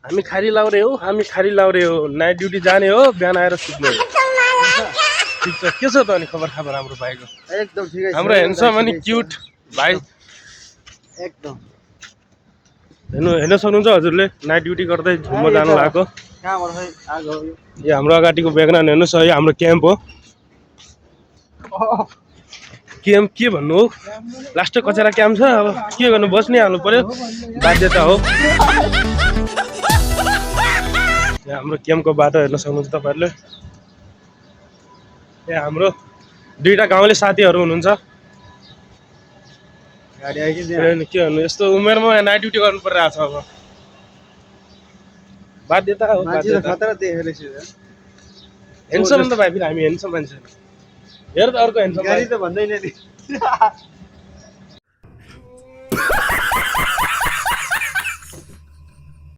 हामी खारी लाउरे हो night duty जाने हो बिहान आएर सुत्ने हो ठिक छ के छ त अनि खबर हाम्रो भाइको एकदम ठिकै छ हाम्रो ह्यान्डसम अनि क्युट भाइ एकदम हेर्न सक्नुहुन्छ हजुरले नाइट ड्युटी गर्दै घुम्न जानु भएको कहाँबाट खै आगो यो हाम्रो अगाडिको ब्याकग्राउन्ड हेर्नुहोस् है हाम्रो क्याम्प हो क्याम्प के भन्नु हो लास्ट कचेरा क्याम्प छ अब के गर्नु बस्नै हाल्नु पर्यो बाध्यता हो यहाँ हाम्रो क्याम्पको बाटो हेर्न सक्नुहुन्छ तपाईँहरूले यहाँ हाम्रो दुईटा गाउँले साथीहरू हुनुहुन्छ गाडी आइकिन के भन्नु यस्तो उमेरमा नाइट ड्युटी गर्नु परिरहेको छ अब बाध्यता हो बाध्यता खतरा देखेर हेन्डसम त भाइ फेरि हामी हेन्डसम मान्छे हेर त अर्को हेन्डसम गाडी त भन्दैन नि